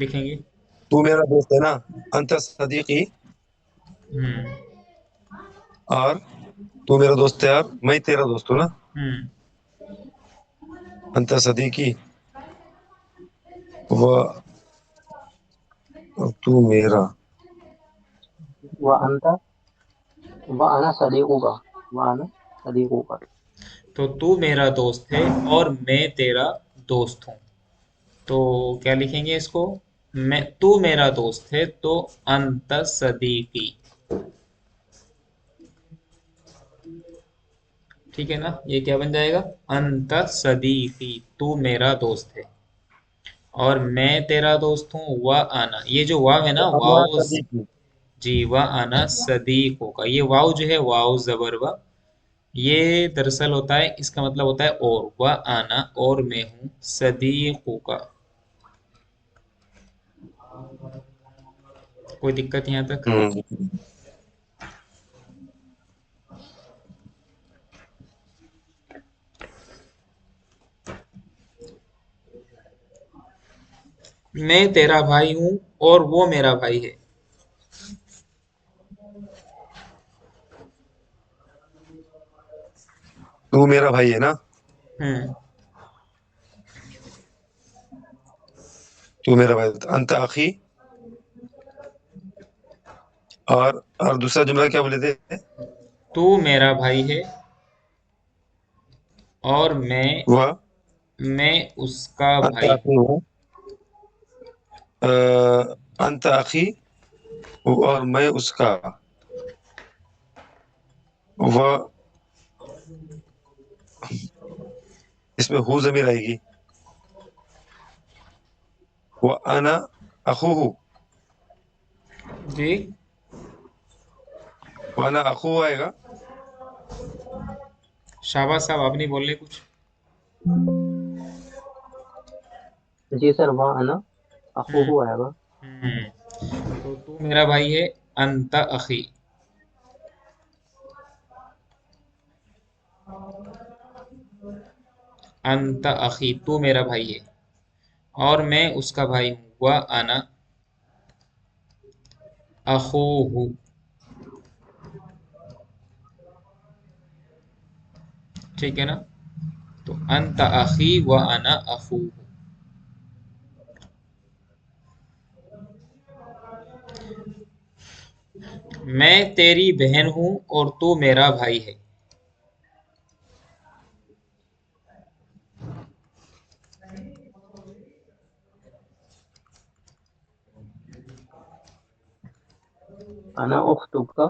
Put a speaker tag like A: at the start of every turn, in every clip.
A: लिखेंगे।
B: تو میرا دوست ہے نا، انت صدیقی،
A: ہوں
B: اور تو میرا دوست ہے اور میں تیرا دوست ہوں نا.
A: ہوں
B: انت صدیقی و تو میرا.
C: وأنت وأنا صديقك وأنا صديقك.
A: تو تو میرا دوست ہے اور میں تیرا دوست ہوں. تو کیا لکھیں گے اس کو؟ میں تو میرا دوست ہے تو انت صدیقی. ٹھیک ہے نا؟ یہ کیا بن جائے گا؟ انت صدیقی، تو میرا دوست ہے اور میں تیرا دوست ہوں. و آنا، یہ جو واو ہے نا،
B: انا
A: واو.
B: صدیقی.
A: جی، و آنا صدیق ہوگا. یہ واو جو ہے، واو زبر و، یہ دراصل ہوتا ہے، اس کا مطلب ہوتا ہے اور. و آنا، اور میں ہوں. صدیقوں کا. کوئی دقت یہاں تک؟
B: ہوں.
A: میں تیرا بھائی ہوں اور وہ میرا بھائی ہے.
B: تو میرا بھائی ہے نا،
A: ہوں
B: تو میرا بھائی. انت اخی، اور دوسرا جملہ کیا بولے تھے؟
A: تو میرا بھائی ہے اور
B: وہ
A: میں اس کا
B: انت
A: بھائی ہوں.
B: اخی ہوں. انت اخی، اور میں اس کا. وہ اس میں ہو ضمیر آئے گی. وہ انا اخوہ،
A: جی،
B: وہ انا اخوہ آئے گا.
A: شاباش صاحب، آپ نہیں بول رہے کچھ؟
C: جی سر، وأنا
A: ہوں
C: أخوه آئے گا.
A: تو میرا بھائی ہے. انت اخی. انت اخی، تو میرا بھائی ہے اور میں اس کا بھائی ہوں. وہ انا اخوہ. ٹھیک ہے نا؟ تو انت اخی و انا اخوہ. میں تیری بہن ہوں اور تو میرا بھائی ہے.
C: أنا أختك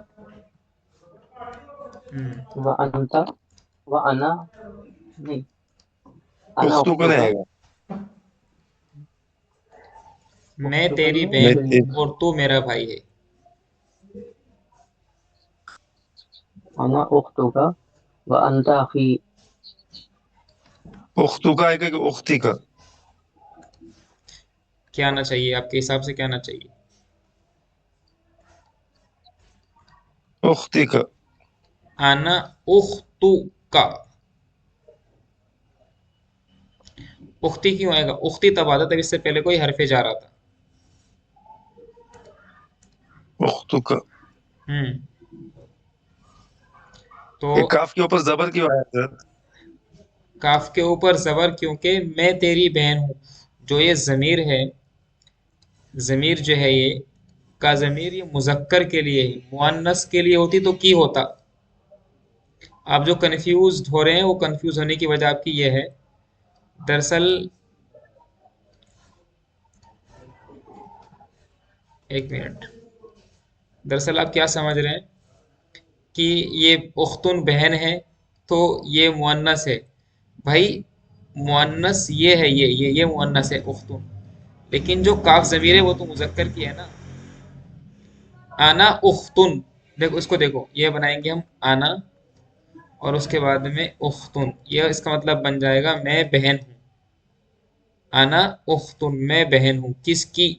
C: وأنت وأنا نہیں أنا
B: اختو کو نہیں آئے
C: أختك
B: گا.
A: میں
C: أختك
A: تیری
C: میں
B: میں
A: بہن ہوں اور تو میرا بھائی ہے.
C: أنا أختك وأنت أخي.
B: اختو کا آئے گا کہ اختی کا؟
A: کیا آنا چاہیے آپ کے حساب سے؟ کیا آنا چاہیے؟
B: اختی کا.
A: انا اختو کا. اختی کیوں آئے گا؟ اختی تب آتا تب اس سے پہلے کوئی حرف جا رہا تھا.
B: اختو کا.
A: ہوں تو
B: یہ کاف کے اوپر زبر کیوں آیا حضرت؟
A: کاف کے اوپر زبر کیونکہ میں تیری بہن ہوں. جو یہ ضمیر ہے، ضمیر جو ہے یہ کا ضمیر، یہ مذکر کے لیے ہے. مؤنث کے لیے ہوتی تو کی ہوتا. آپ جو کنفیوزڈ ہو رہے ہیں، وہ کنفیوز ہونے کی وجہ آپ کی یہ ہے. دراصل ایک منٹ، دراصل آپ کیا سمجھ رہے ہیں کہ یہ اختن بہن ہے تو یہ مؤنث ہے. بھائی مؤنث یہ ہے، یہ مؤنث ہے اختن، لیکن جو کاف ضمیر ہے وہ تو مذکر کی ہے نا. آنا اختن، دیکھو اس کو، دیکھو یہ بنائیں گے ہم آنا اور اس کے بعد میں اختن. یہ اس کا مطلب بن جائے گا میں بہن ہوں. آنا اختن، میں بہن ہوں. کس کی؟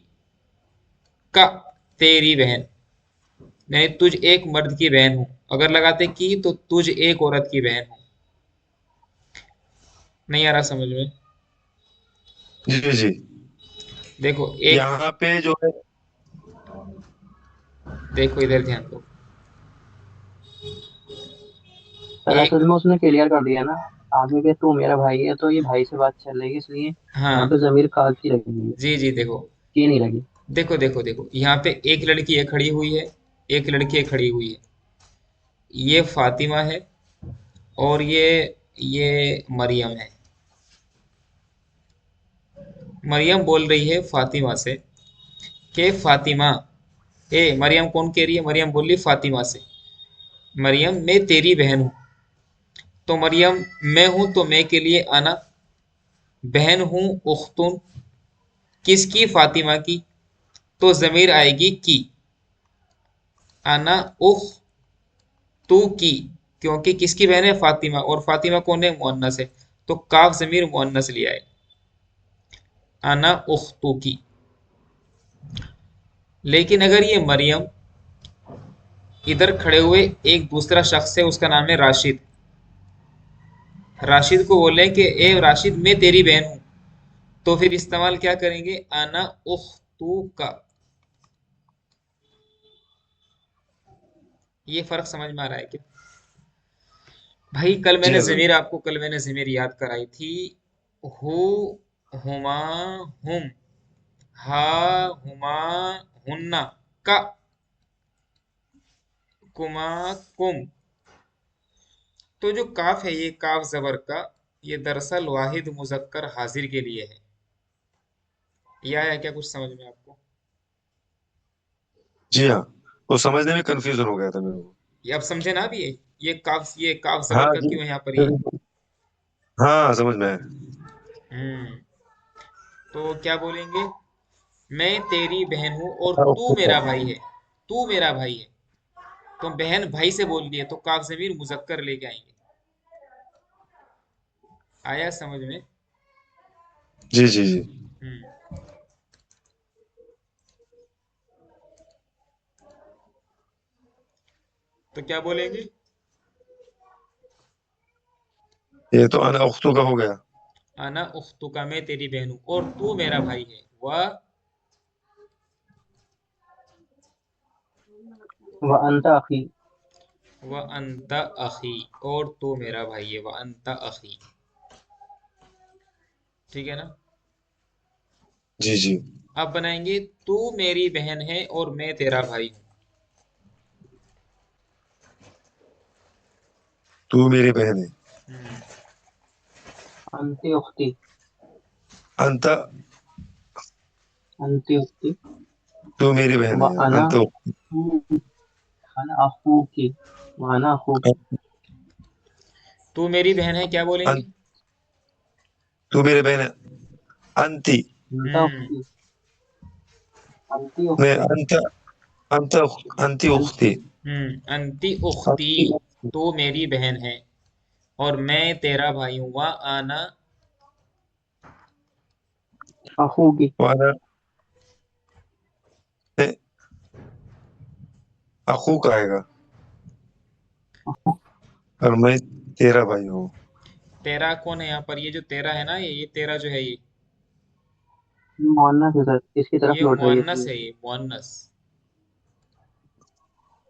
A: کا، تیری بہن. نہیں، تجھ ایک مرد کی بہن ہوں. اگر لگاتے کی تو تجھ ایک عورت کی بہن ہوں. نہیں آ رہا سمجھ میں؟
B: جی جی.
A: देखो एक,
B: यहाँ पे जो है,
A: देखो इधर ध्यान दो।
C: सर
A: एक,
C: असल में उसने क्लियर कर दिया ना, आगे के तू मेरा भाई है, तो ये भाई से बात चल रही है, इसलिए यहाँ पे
A: हाँ,
C: जमीर का की लगी है,
A: जी जी, देखो
C: की नहीं लगी।
A: देखो देखो देखो, यहाँ पे एक लड़की है खड़ी हुई है, एक लड़की है खड़ी हुई है। ये फातिमा है, और ये मरियम है। मरियम बोल रही है फातिमा से कि फातिमा, ए मरियम कौन कह रही है? मरियम बोल रही फातिमा से, मरियम मैं तेरी बहन हूँ। तो मरियम मैं हूं तो मैं के लिए आना, बहन हूं उख्तुन, किसकी? फातिमा की। तो जमीर आएगी की, आना उख तू की, क्योंकि किसकी बहन है? फातिमा, और फातिमा कौन है? मुअन्नस है। तो काफ जमीर मुअन्नस लिया है, आना उख्तु की। लेकिन अगर ये मरियम, इधर खड़े हुए एक दूसरा शख्स है, उसका नाम है राशिद, राशिद को बोले कि ए राशिद मैं तेरी बहन हूं, तो फिर इस्तेमाल क्या करेंगे? आना उख्तु का। ये फर्क समझ में आ रहा है क्या? भाई
B: जी हाँ सर।
A: कल मैंने ज़मीर याद कराई थी। हु, हुमा, हुम, हा, हुमा, हुन्ना, का, कुमा, कुम। तो जो काफ है, ये काफ जबर का, ये दरअसल वाहिद मुजक्कर हाजिर के लिए है। ये आया क्या कुछ समझ में आपको?
B: जी हाँ, वो समझने में कंफ्यूजन हो गया था मेरे को।
A: ये अब समझे ना? अभी ये काफ जबर
B: हाँ
A: का
B: जी,
A: क्यों है यहाँ पर ये?
B: हाँ समझ में आया।
A: हम्म। तो क्या बोलेंगे? मैं तेरी बहन हूं और
B: हाँ,
A: तू
B: ओके,
A: मेरा भाई है। तू मेरा भाई है। तो बहन भाई से बोल रही है, तो काफ ज़मीर मुजक्कर लेके आएंगे। आया समझ में?
B: जी जी जी।
A: हम्म। तो क्या बोलेंगे?
B: ये तो अना उख्तू का हो गया।
A: आना उख्तु का, मैं तेरी बहन हूं और तू मेरा भाई है। वह,
C: वह अंत अखी।
A: वह अंता अखी, और तू मेरा भाई है। वह अंता अखी, ठीक है ना?
B: जी जी।
A: अब बनाएंगे, तू मेरी बहन है और मैं तेरा भाई हूँ।
B: तू मेरी बहन है।
A: हम्म।
C: अंति उख्ती।
B: अंत,
C: अंति उख्ती।
B: तू मेरी बहन
C: व
B: है,
C: अना,
B: अंत
C: अना अखू की, व अना अखू की।
A: तू मेरी बहन है, क्या बोलेंगे?
B: अंत, तू मेरी बहन है, अंति,
C: अंत
A: हम्म।
C: उख्ती। अंति
B: मैं
C: उख्ती।
B: अंत, अंत, अंति
C: अं,
B: उख्ती,
A: अंती उख्ती,
B: अंति
A: तू मेरी बहन है और मैं तेरा भाई हूँ। वह आना,
C: अखू की।
B: वाना, अखू का आएगा, और मैं तेरा भाई हूँ।
A: तेरा कौन है यहाँ पर? ये जो तेरा है ना, ये तेरा जो है,
C: मुअन्नस है सर, इसकी तरफ
A: ये
C: लौट रही है
A: मुअन्नस
C: इसलिए।
A: है, ये मुअन्नस।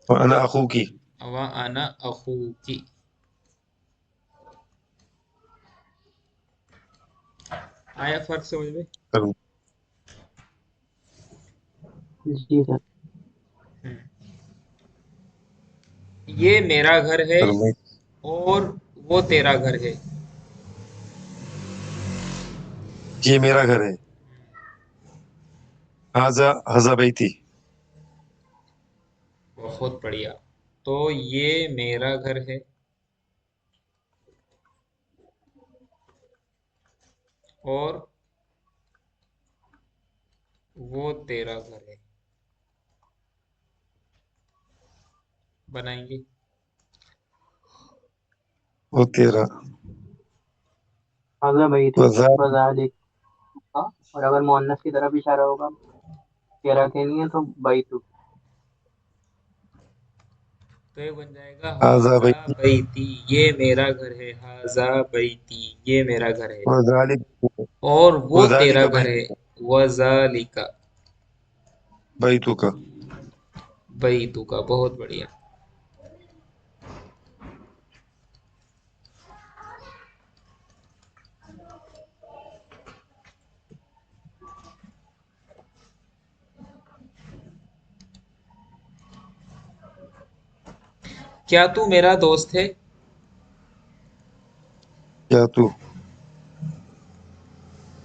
B: वाना अखू की।
A: व आना अखूकी। आया फर्क समझ में?
B: और,
C: जी सर।
A: हम्म। ये मेरा घर है
B: और मैं,
A: और वो तेरा घर है।
B: ये मेरा घर है, हाजा हजा बैती।
A: बहुत बढ़िया। तो ये मेरा घर है और वो तेरा घर है। बनाएंगे।
B: वो तेरा,
C: अगला बैत,
B: वजा,
C: वज़ालिक का। और अगर मुअन्नस की तरफ इशारा होगा, तेरा के नहीं है तो बैतु।
A: तो ये बन जाएगा
B: हाजा
A: हाजा
B: बैती,
A: बैती, ये मेरा घर है। हाजा बैती, ये मेरा घर है।
B: वजालिक,
A: और वो तेरा
B: वजालिक
A: घर है।
B: बैती।
A: वज़ालिका
B: बैतुका।
A: बैतुका, बहुत बढ़िया। क्या तू मेरा दोस्त है?
B: क्या तू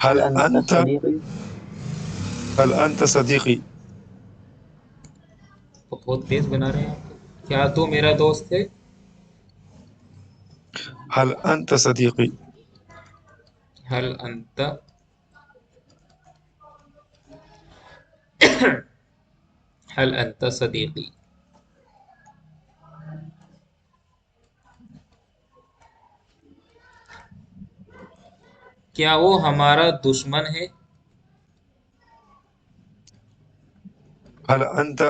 C: हल
B: हल
C: अंत
B: अंत
C: सदीक़ी।
B: हल अंत सदीकी।
A: बहुत तेज बना रहे हैं आप तो। क्या तू मेरा दोस्त है?
B: हल अंत सदीकी।
A: हल अंत हल अंत सदीकी। क्या वो हमारा दुश्मन है?
B: हल अंत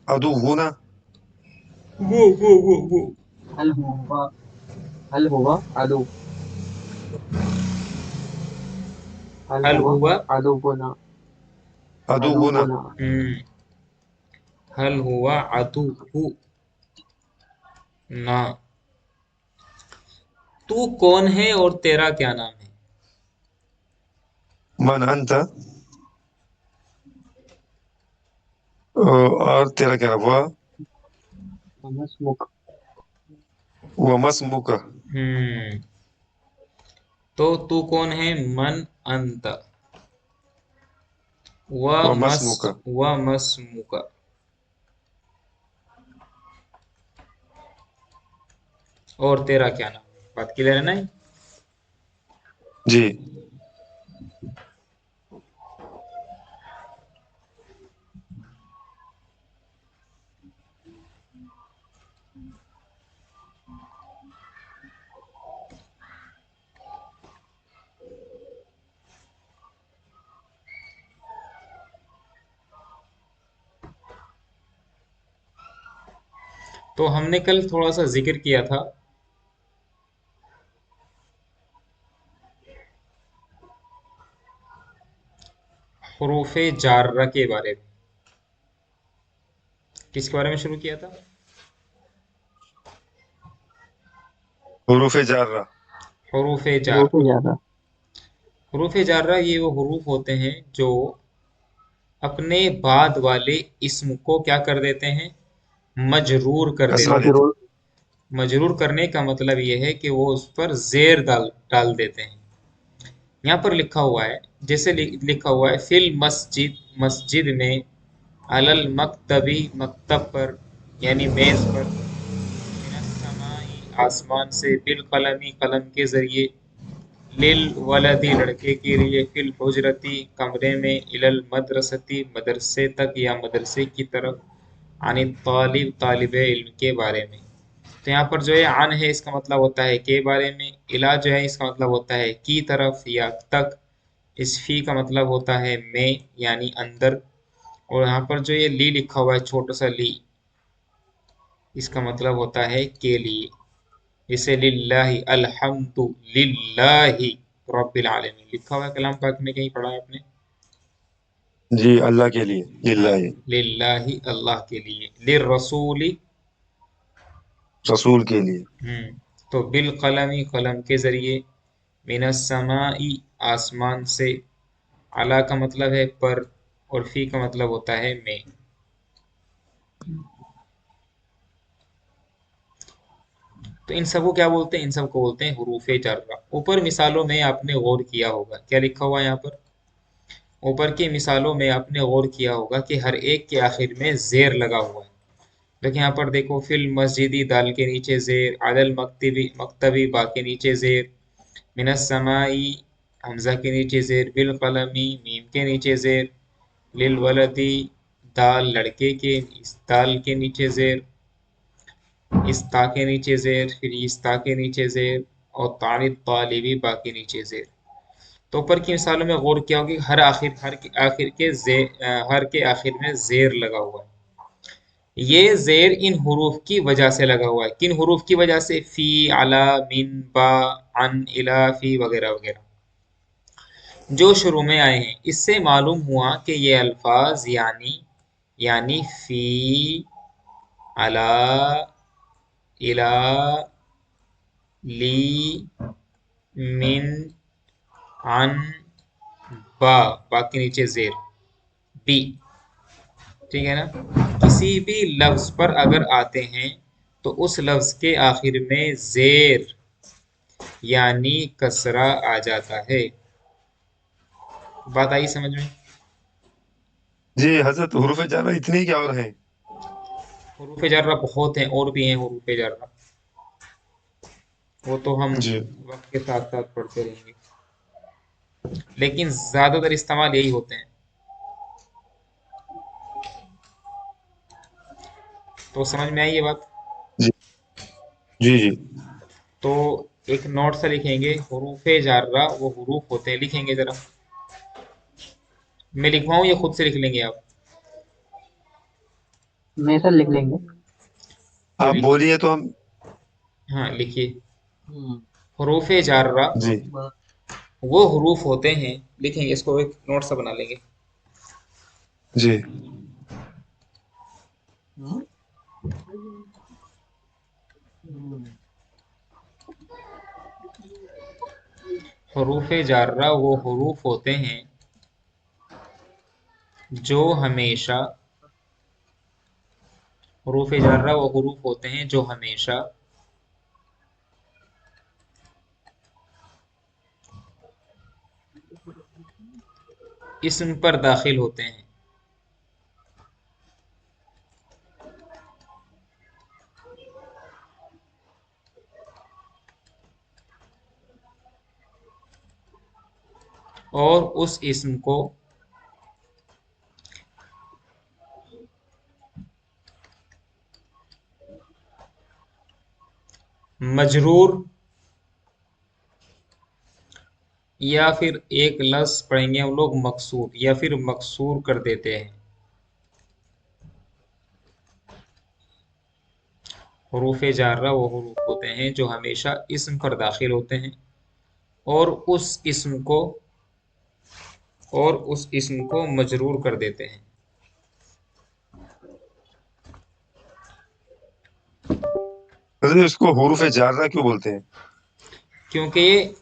B: अदुव्वुना।
A: वो
C: हल हुआ हल हुआ अदु हल
A: हल
C: हुआ
A: हुआ।
C: अदुवुना।
B: अदुव्वुना।
C: अदुवुना।
A: हम्म, हल हुआ अदुव्वु ना। तू कौन है और तेरा क्या नाम है?
B: मन अंत और तेरा क्या हुआ।
C: वमस्मुक।
B: वमस्मुका।
A: हम्म, तो तू कौन है? मन अंत व मस
B: वमस्मुका।
A: व मस्मुका। और तेरा क्या नाम है? बात क्लियर है ना?
B: जी।
A: तो हमने कल थोड़ा सा जिक्र किया था हुरूफे जार्रा के बारे में। किसके बारे में शुरू किया था?
B: हुरूफे जार्रा।
A: हुरूफे
C: रूप
A: जार्रा।
C: ज्यादा।
A: हुरूफे जार्रा ये वो हुरूफ होते हैं जो अपने बाद वाले इस्म को क्या कर देते हैं? मजरूर कर
B: कसरा
A: देते हैं।
B: देते।
C: मजरूर।
A: मजरूर करने का मतलब ये है कि वो उस पर जेर डाल डाल देते हैं। यहाँ पर लिखा हुआ है, जैसे लिखा हुआ है फिल मस्जिद, मस्जिद में, अलल मकतबी, मकतब पर यानी मेज पर, मिनस समाई आसमान से, बिल कलमी कलम के जरिए, लिल वलदी लड़के के लिए, फिल हुजरती कमरे में, इलल मदरसती मदरसे तक या मदरसे की तरफ, आनि तालिब तालिब इल्म के बारे में। तो यहाँ पर जो है आन है इसका मतलब होता है के बारे में, इला जो है इसका मतलब होता है की तरफ या तक, इस फी का मतलब होता है में यानी अंदर, और यहाँ पर जो ये ली लिखा हुआ है छोटा सा ली, इसका मतलब होता है के लिए। इसे लिल्लाहि अलहम्दु लिल्लाहि रब्बिल आलमीन लिखा हुआ है कलाम पाक में, कहीं पढ़ा है आपने?
B: जी अल्लाह के लिए
A: हाँ,
B: लिल्लाहि।
A: लिल्लाहि अल्लाह के लिए, लिर रसूली।
B: रसूल के लिए।
A: तो बिल कलमी कलम के जरिए, मिनस समाई आसमान से, अला का मतलब है पर, और फी का मतलब होता है में। तो इन सबको क्या बोलते हैं? इन सबको बोलते हैं हुरूफे जर्रा। ऊपर मिसालों में आपने गौर किया होगा, क्या लिखा हुआ है यहाँ पर? ऊपर की मिसालों में आपने गौर किया होगा कि हर एक के आखिर में जेर लगा हुआ है। लेकिन यहाँ पर देखो, फिल मस्जिदी दाल के नीचे जेर, अदल मकतबी मकतबी बा के नीचे जेर, मिनस समाई हमजा के नीचे जेर, बिल कलमी मीम के नीचे जेर, लिल वलदी दाल लड़के के, इस दाल के नीचे जेर, इस ता के नीचे जेर, फिर इस ता के नीचे जेर, और तालिब तालिबी बा के नीचे जेर। तो ऊपर की मिसालों में गौर किया होगा कि हर के आखिर में जेर लगा हुआ है। ये जेर इन हुरूफ की वजह से लगा हुआ है। किन हुरूफ की वजह से? फी, अला, मिन, बा, अन, इला, फी वगैरह वगैरह। جو شروع میں آئے ہیں. اس سے معلوم ہوا کہ یہ الفاظ یعنی فی، علی، الی، لی، من، عن، با کے نیچے زیر، بی، ٹھیک ہے نا. کسی بھی لفظ پر اگر آتے ہیں تو اس لفظ کے آخر میں زیر یعنی کسرہ آ جاتا ہے. بات آئی سمجھ میں؟
B: جی حضرت، حروف جارہ اتنے ہی کیا اور ہیں؟
A: حروف جرہ بہت ہیں، اور بھی ہیں حروف جرہ، وہ تو ہم
B: جی
A: وقت کے ساتھ ساتھ پڑھتے رہیں گے، لیکن زیادہ تر استعمال یہی ہوتے ہیں. تو سمجھ میں آئی یہ بات؟
B: جی جی جی
A: تو ایک نوٹ سے لکھیں گے، حروف جارہ وہ حروف ہوتے ہیں. لکھیں گے ذرا، میں لکھواؤں یا خود سے لکھ لیں گے آپ؟
C: میں سر لکھ لیں گے.
A: تو
B: آپ
A: لکھیے.
B: بولیے تو ہم.
A: ہاں لکھیے.
C: ہوں.
A: حروف جارہ
B: جی
A: وہ حروف ہوتے ہیں. لکھیں گے، اس کو ایک نوٹ سا بنا لیں گے.
B: جی
C: ہوں. ہوں.
A: حروف جارہ وہ حروف ہوتے ہیں جو ہمیشہ حروف جارہ وہ حروف ہوتے ہیں جو ہمیشہ اسم پر داخل ہوتے ہیں. اور اس اسم کو مجرور یا پھر ایک لفظ پڑھیں گے ہم لوگ مکسور، یا پھر مکسور کر دیتے ہیں. حروف جارہ وہ حروف ہوتے ہیں جو ہمیشہ اسم پر داخل ہوتے ہیں اور اس اسم کو مجرور کر دیتے ہیں.
B: حضرت، اس کو حروف جارہ کیوں بولتے ہیں؟
A: کیونکہ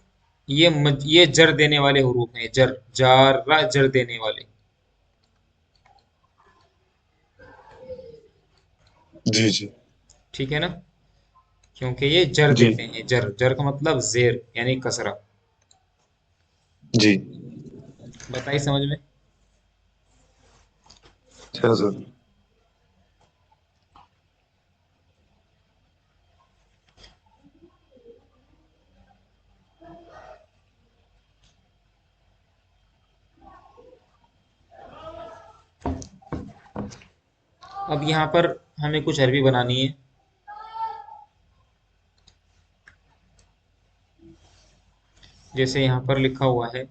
A: یہ جر دینے والے حروف ہیں. جارہ جر دینے والے.
B: جی جی
A: ٹھیک ہے نا؟ کیونکہ یہ جر
B: جی
A: دیتے ہیں. جر کا مطلب زیر یعنی کسرہ.
B: جی
A: بتائی سمجھ میں؟
B: اچھا سر.
A: اب یہاں پر ہمیں کچھ عربی بنانی ہے. جیسے یہاں پر لکھا ہوا ہے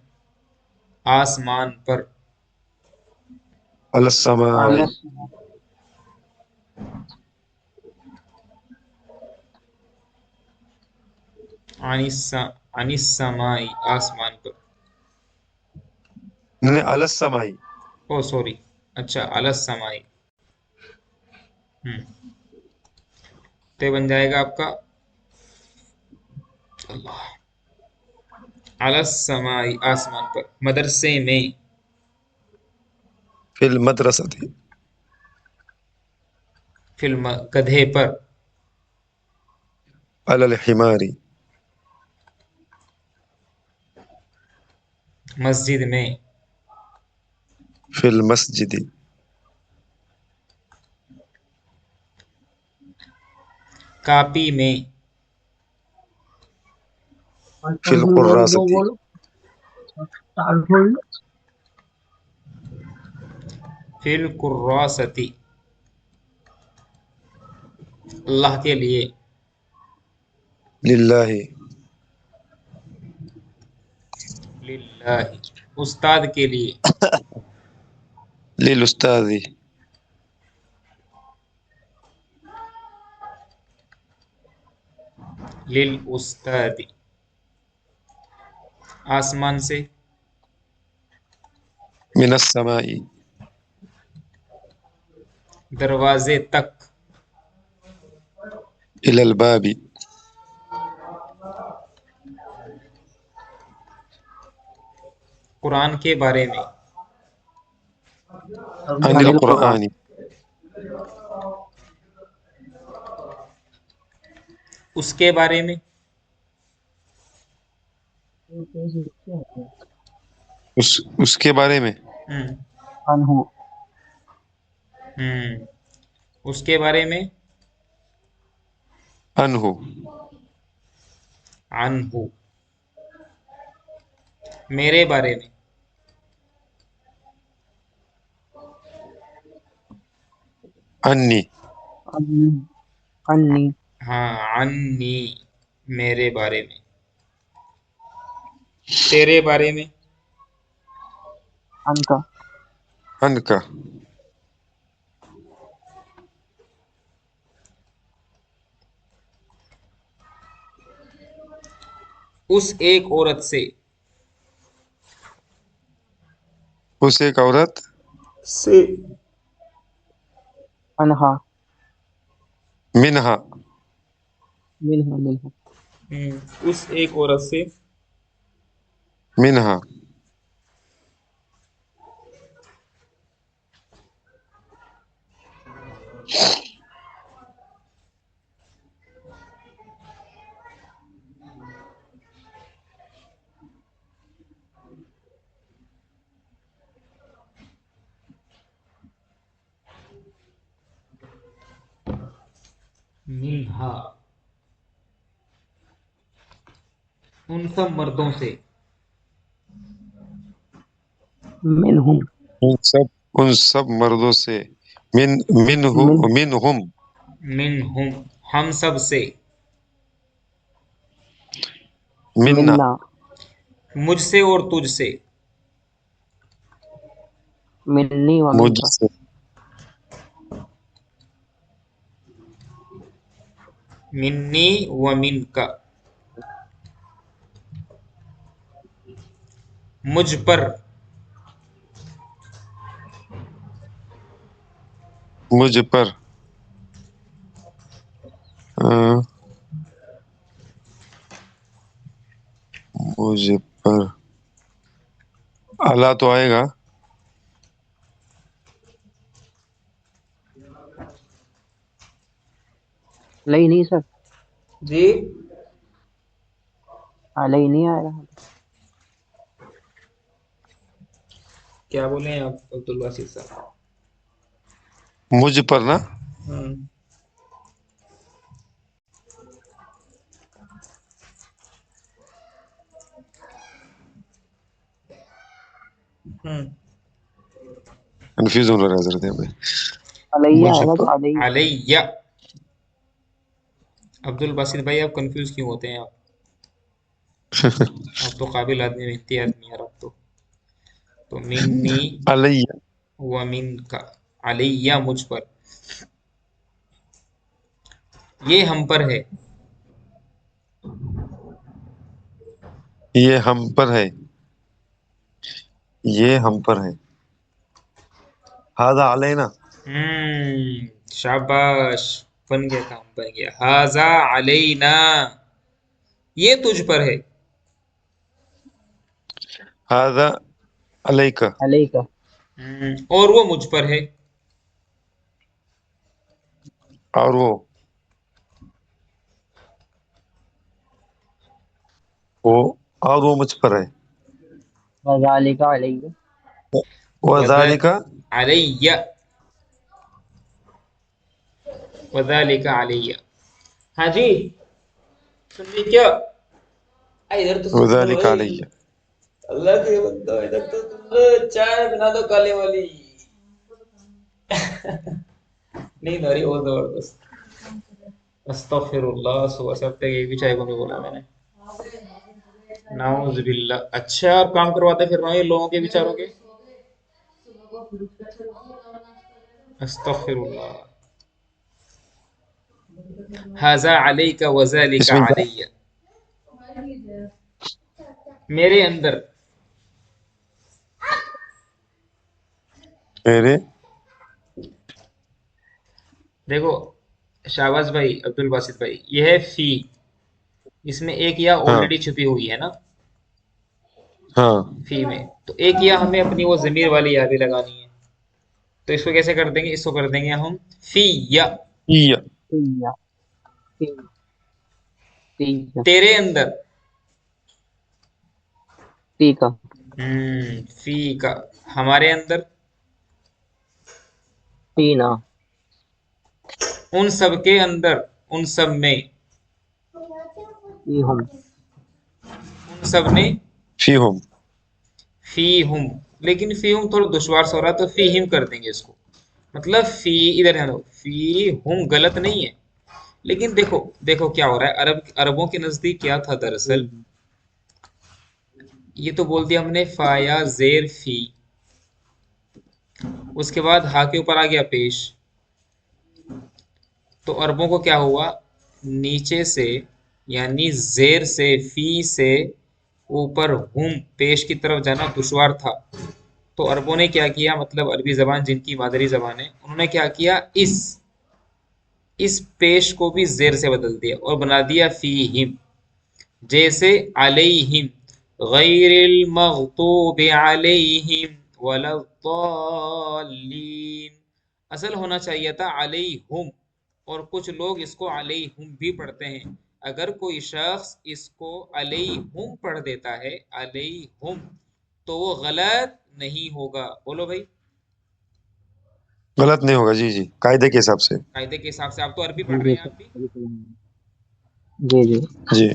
A: آسمان پر.
B: السماء.
C: آلس.
A: عن السماء آسمان پر.
B: نہیں، السماء.
A: او سوری، اچھا علی السماء. تو بن جائے گا آپ کا اللہ علی السماء آسمان پر. مدرسے میں.
B: فی المدرسہ.
A: فلم گدھے پر.
B: علی الحمار.
A: مسجد میں.
B: فی المسجد.
A: کاپی میں.
B: فی القراصۃ.
A: فی الکراست. اللہ کے لیے.
B: للہ.
A: للہ. استاد کے لیے.
B: للاستاذ.
A: للاستاذ. آسمان سے.
B: من السماء
A: دروازے تک،
B: إلى الباب
A: قرآن کے بارے میں،
B: عن
C: عن القرآن،
B: القرآن
A: اس کے بارے میں،
B: اس کے بارے میں
A: ہم،
C: عنہ،
A: ہم، اس کے بارے میں،
B: عنہ
A: عنہ، میرے بارے میں،
B: عني
C: عنی، عنی،
A: ہاں عنی، میرے بارے میں، تیرے بارے میں،
C: عنکا،
B: عنك
A: اس ایک عورت سے،
B: اس ایک عورت
A: سے،
C: عنہا،
B: منہا
C: منہا، منہا،
A: اس ایک عورت سے،
B: منہا
A: منہا، ان سب مردوں سے،
C: منہم،
B: ان سب مردوں سے، منہ
C: من،
B: منہم
A: منہم، ہم سب سے،
B: منا
C: منا،
A: مجھ سے اور تجھ سے،
C: منی و
B: مجھ
C: منکا،
B: سے،
A: منی و منکا، مجھ پر،
B: مجھ پر مجھ پر اللہ تو آئے گا،
C: علیہ نہیں سر،
A: جی
C: علیہ نہیں آ رہا،
A: کیا بولیں ہیں آپ عبد الباسط صاحب؟
B: مجھ پر نا
A: ہم، ہم،
B: کنفیوز ہونے حضرت ہے میں
C: علیہ
B: مجھ
C: آئے گا
B: پر
C: تو علیہ،
A: علیہ، عبد الباسط بھائی آپ کنفیوز کیوں ہوتے ہیں؟ آپ تو قابل آدمی، محنتی آدمی ہیں آپ تو منی
B: علیہ
A: و منکا، علیہ مجھ پر، یہ ہم پر ہے،
B: یہ ہم پر ہے، یہ ہم پر ہے، ہذا علینا
A: شاباش، بن گیا، کام بن گیا، ھذا علینا، یہ تجھ پر ہے،
B: ہذا علیک
C: علیہ کا،
A: اور وہ مجھ پر ہے،
B: اور وہ اور وہ مجھ پر ہے،
C: وذالک علیہ،
B: وذالک
A: علیہ، وذالک علیہ، ہاں جی سن لی کیا؟ ادھر تو سن لو
B: وذالک
A: بھائی،
B: علیہ
A: اللہ کے بندو ادھر تو سن لو، چائے بنا دو کالے والی، نہیں ناری بہت زبردست، استغفر اللہ، صبح سے اب تک ایک بھی چائے کو نہیں بولا میں نے، نعوذ باللہ، اچھا اور کام کرواتے پھر رہا ہوں یہ لوگوں کے بیچاروں کے، استغفر اللہ، ھذا علیک وذالک
B: اس میں کیا
A: علیہ، میرے اندر،
B: मेरे।
A: देखो शाबाश भाई, अब्दुल बासित भाई, ये है फी। इसमें एक या
B: हाँ
A: ऑलरेडी छुपी हुई है ना,
B: हाँ।
A: फी में। तो एक या हमें अपनी वो जमीर वाली या भी लगानी है। तो इसको कैसे कर देंगे? इसको कर देंगे हम फी या।
B: या।
C: ठीक है। ठीक ठीक है।
A: तेरे अंदर।
C: ठीक है।
A: फी का। हमारे अंदर।
C: टीना।
A: उन सब के अंदर। उन सब में।
C: ई हम।
A: उन सब ने।
B: फी हम।
A: फी हुम। लेकिन फी हुम थोड़ा दुश्वार सा हो रहा है, तो फी हिम कर देंगे इसको। मतलब फी, इधर है, फी हुम गलत नहीं है। लेकिन देखो, देखो क्या हो रहा है, अरबों के नजदीक क्या था दरअसल। ये तो बोल दिया हमने फाया जेर फी। उसके बाद हा के ऊपर आ गया पेश। तो अरबों को क्या हुआ, नीचे से, यानी जेर से, फी से ऊपर हुम पेश की तरफ जाना दुश्वार था। तो अरबों ने क्या किया, मतलब अरबी जबान जिनकी मादरी जबान है, उन्होंने क्या किया, इस पेश को भी जेर से बदल दिया और बना दिया फी हिम। जैसे अलैहिम गैरिल मगतूबि अलैहिम वलद्दाल्लीन। असल होना चाहिए था अलैहुम, और कुछ लोग इसको अलैहुम भी पढ़ते हैं। अगर कोई शख्स इसको अलैहुम पढ़ देता है, अलैहुम, तो वो गलत नहीं होगा। बोलो भाई।
B: गलत नहीं होगा, जी जी, कायदे के हिसाब से।
A: कायदे के हिसाब से आप तो अरबी पढ़ रहे
C: जी
A: हैं
C: सर,
A: आप भी।
C: जी जी।
B: जी।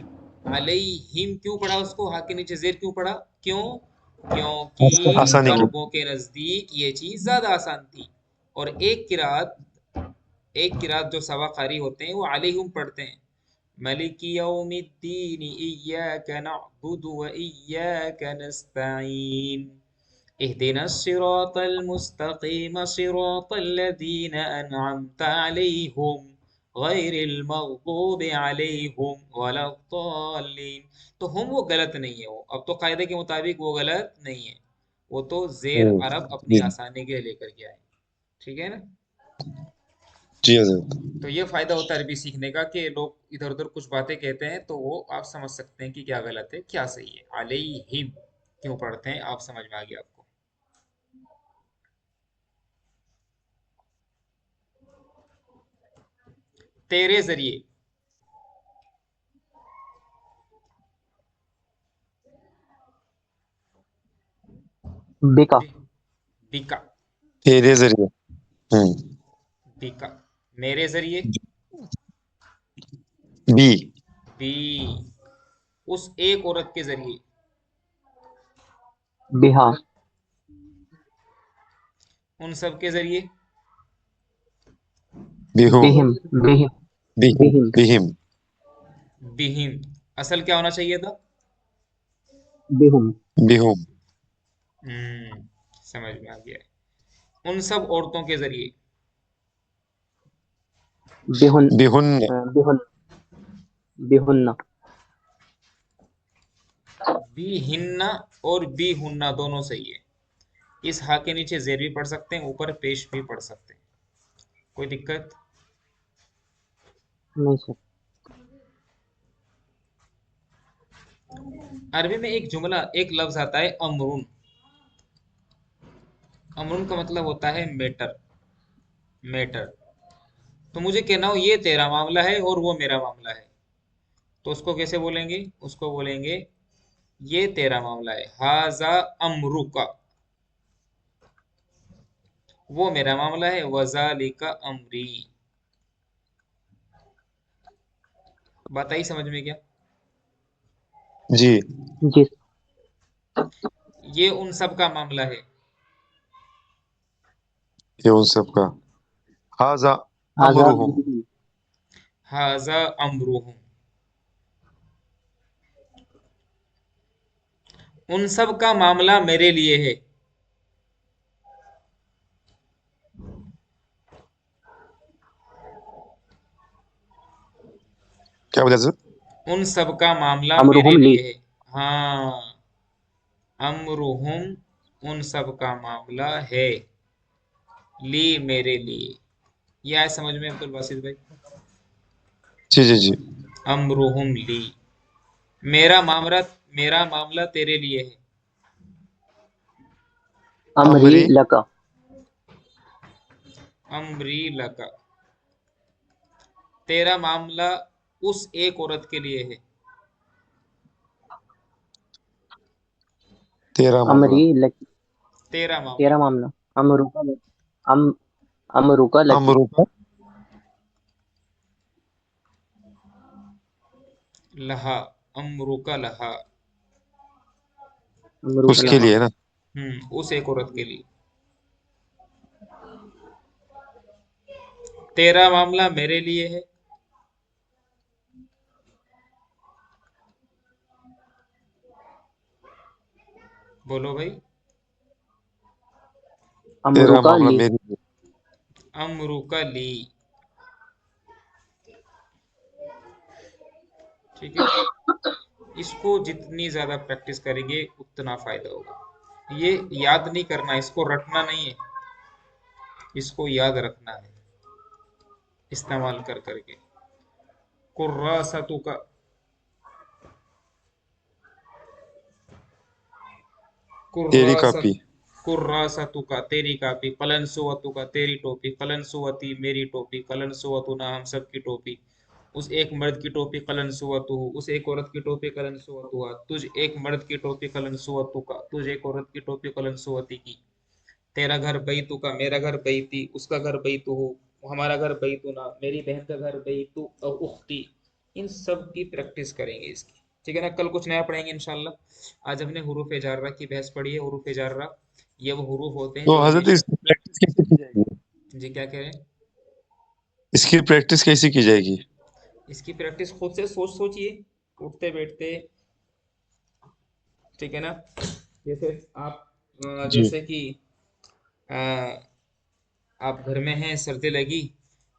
A: अलैहिम क्यों पढ़ा उसको, हा के नीचे जेर क्यों पढ़ा? क्यों? क्योंकि
B: आसानी को।
A: अरबों के नजदीक ये चीज ज्यादा आसान थी। और एक किरात जो सवाकारी होते हैं वो अलैहिम पढ़ते हैं। मलिकी यौमिद्दीन इय्याका नअबुदु व इय्याका नस्तईन इहदिना सिरातल मुस्तकीम सिरातल लजीना अनअमता अलैहिम गैरिल मगदूबि अलैहिम वलद्दाल्लीन। तो हम वो गलत नहीं है, वो अब तो कायदे के मुताबिक वो गलत नहीं है। वो तो जेर अरब अपनी
B: जी
A: आसानी के लिए लेकर के आए। ठीक है ना?
B: जी हजरत।
A: तो ये फायदा होता है अरबी सीखने का, कि लोग इधर उधर कुछ बातें कहते हैं तो वो आप समझ सकते हैं कि क्या गलत है क्या सही है। अलैहिम क्यों पढ़ते हैं, आप समझ में आ गया आपको। तेरे जरिए।
C: बिका।
A: बि- बिका।
B: तेरे जरिए। हम्म।
A: बिका। मेरे जरिए।
B: बी।
A: बी। उस एक औरत के जरिए।
C: बिहा।
A: उन सब के जरिए।
B: बिहुम।
C: बिहिम। बिहिम।
B: बिहिम।
C: बिहिम।
B: बिहिम।
A: बिहिम। असल क्या होना चाहिए था?
C: बिहुम।
B: बिहुम।
A: समझ में आ गया है। उन सब औरतों के जरिए।
C: बिहुन।
B: बिहुन।
C: बिहुन। बिहुन्ना।
A: बी हिन्ना और बी हुन्ना दोनों सही है। इस हा के नीचे जेर भी पढ़ सकते हैं, ऊपर पेश भी पढ़ सकते हैं। कोई दिक्कत?
C: नहीं सर।
A: अरबी में एक जुमला, एक लफ्ज आता है अमरुन। अमरुन का मतलब होता है मैटर। मैटर। तो मुझे कहना हो ये तेरा मामला है और वो मेरा मामला है, तो उसको कैसे बोलेंगे? उसको बोलेंगे ये तेरा मामला है, हाजा अमरु का। वो मेरा मामला है, वजालिका अमरी। बात आई समझ में क्या?
B: जी।
C: जी।
A: ये उन सब का मामला है।
B: ये उन सब का। हाजा
C: आजाद।
B: अमरुहुम।
A: हाजा अमरुहुम। उन सब का मामला मेरे लिए है।
B: क्या बोला हजरत?
A: उन सब का मामला मेरे
C: अमरुहुम ली।
A: लिए है। हाँ। अमरुहुम। उन सब का मामला है। ली मेरे लिए। ये आया समझ में अब्दुल बासित भाई?
B: जी जी जी।
A: अमरुहुम ली, मेरा मामला, मेरा मामला तेरे लिए है।
C: अमरी
B: अमरी
C: लका।
A: अमरी लका, तेरा मामला उस एक औरत के लिए है।
B: तेरा मामला।
C: अमरी लकी।
A: तेरा मामला।
C: तेरा मामला। अमरुका लकी। अम अमरुका लकी।
B: अमरू का
A: लहा, अमरुका लहा। ठीक
C: अमरुका
A: है।
B: उसके
C: लहा।
B: लिए ना।
A: उस एक औरत के लिए। तेरा मामला मेरे लिए है। बोलो भाई।
B: तेरा
C: अमरुका
B: मामला
C: ली।
B: मेरे लिए।
A: अमरुका ली। ठीक है। इसको जितनी ज्यादा प्रैक्टिस करेंगे उतना फायदा होगा। ये याद नहीं करना, इसको रटना नहीं है, इसको याद रखना है इस्तेमाल कर करके। कुर्रासतु का,
B: तेरी
A: कुर्रासत,
B: कॉपी।
A: कुर्रासतु का तेरी कापी, कलनसुवतु का तेरी टोपी, कलनसुवती मेरी टोपी, कलनसुवतुना हम सब की टोपी। उस एक मर्द की टोपी कलनसुवतु, उस एक औरत की टोपी कलनसुवतुहा, तुझ एक मर्द की टोपी कलनसुवतु का, तुझ एक औरत की टोपी कलनसुवती की। तेरा घर बैतू का, मेरा घर बैती, उसका घर बैतू हो, हमारा घर बैतू ना, मेरी बहन का घर बैतू और उख्ती। इन सब की प्रैक्टिस करेंगे इसकी। ठीक है ना? कल कुछ नया पढ़ेंगे इंशाल्लाह। आज हमने हुरूफ एजारा की बहस पढ़ी है। हुरूफ एजारा ये वो हुरूफ होते हैं
B: तो
A: जो
B: हजरत
A: हमेशा।
B: इसकी प्रैक्टिस कैसे की जाएगी?
A: जी क्या कह रहे हैं?
B: इसकी प्रैक्टिस कैसे की जाएगी?
A: इसकी प्रैक्टिस खुद से सोचिए, उठते बैठते। ठीक है ना? जैसे आप
B: जी।
A: जैसे कि अ, आप घर में हैं, सर्दी लगी,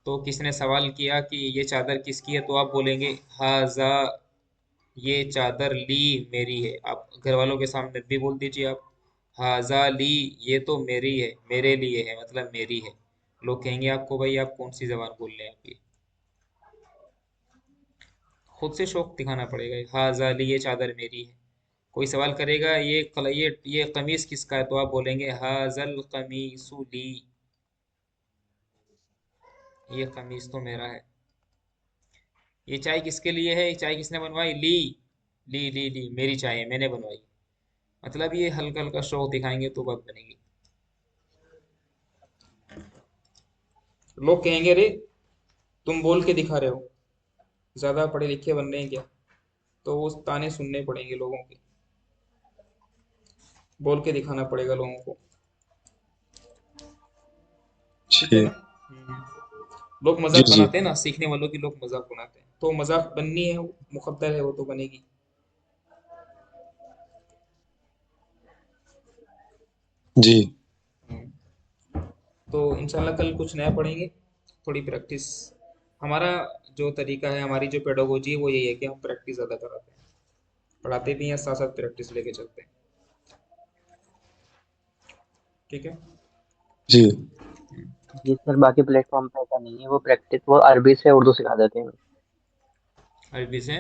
A: तो किसने सवाल किया कि ये चादर किसकी है, तो आप बोलेंगे हाजा, ये चादर ली मेरी है। आप घर वालों के सामने भी बोल दीजिए आप, हाजा ली, ये तो मेरी है, मेरे लिए है, मतलब मेरी है। लोग कहेंगे आपको भाई आप कौन सी जबान बोल रहे हैं आप ये। खुद से शौक दिखाना पड़ेगा। हाजा ली, ये चादर मेरी है। कोई सवाल करेगा ये कमीज किसका है, तो आप बोलेंगे हाजल कमीसु ली, ये कमीज तो मेरा है। ये चाय किसके लिए है, ये चाय किसने बनवाई, ली, ली मेरी चाय है, मैंने बनवाई। मतलब ये हल्का हल्का शौक दिखाएंगे तो बात बनेगी। लोग कहेंगे अरे तुम बोल के दिखा रहे हो, ज्यादा पढ़े लिखे बन रहे हैं क्या? तो वो ताने सुनने पड़ेंगे लोगों के। बोल के दिखाना पड़ेगा लोगों को। ठीक है
B: जी
A: ना? लोग
B: जी
A: मजाक
B: जी
A: बनाते हैं ना, सीखने वालों की लोग मजाक बनाते हैं, तो मजाक बननी है, मुकद्दर है, वो तो बनेगी।
B: जी।
A: तो इंशाल्लाह कल कुछ नया पढ़ेंगे, थोड़ी प्रैक्टिस। हमारा जो तरीका है, हमारी जो पेडागोजी है, वो यही है कि हम प्रैक्टिस ज़्यादा कराते हैं, पढ़ाते भी हैं, साथ साथ प्रैक्टिस लेके चलते हैं। ठीक है।
B: जी।
C: जी सर, बाकी प्लेटफॉर्म पे ऐसा नहीं है, वो प्रैक्टिस वो अरबी से उर्दू सिखा देते हैं।
A: अरबी से,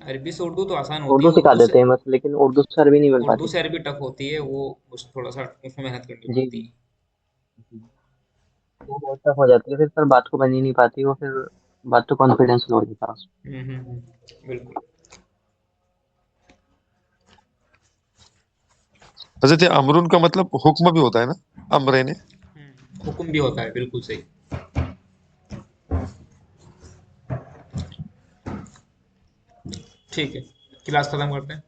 A: अरबी से उर्दू तो आसान होती
C: उर्दू
A: है,
C: सिखा देते हैं बस, लेकिन उर्दू से अरबी नहीं बन
A: उर्दू
C: पाती।
A: से अरबी टफ होती है, वो थोड़ा सा उसमें मेहनत करनी
C: जी
A: पड़ती
C: जी
A: है।
C: जी। वो बहुत टफ हो जाती है, फिर सर बात को बन ही नहीं पाती वो, फिर बात तो कॉन्फिडेंस लो होता है।
A: बिल्कुल।
B: हजरत अमरुन का मतलब हुक्म भी होता है ना? अमरे ने।
A: हुक्म भी होता है, बिल्कुल सही। ठीक है, क्लास खत्म करते हैं।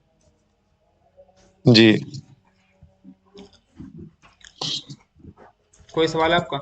B: जी।
A: कोई सवाल है आपका?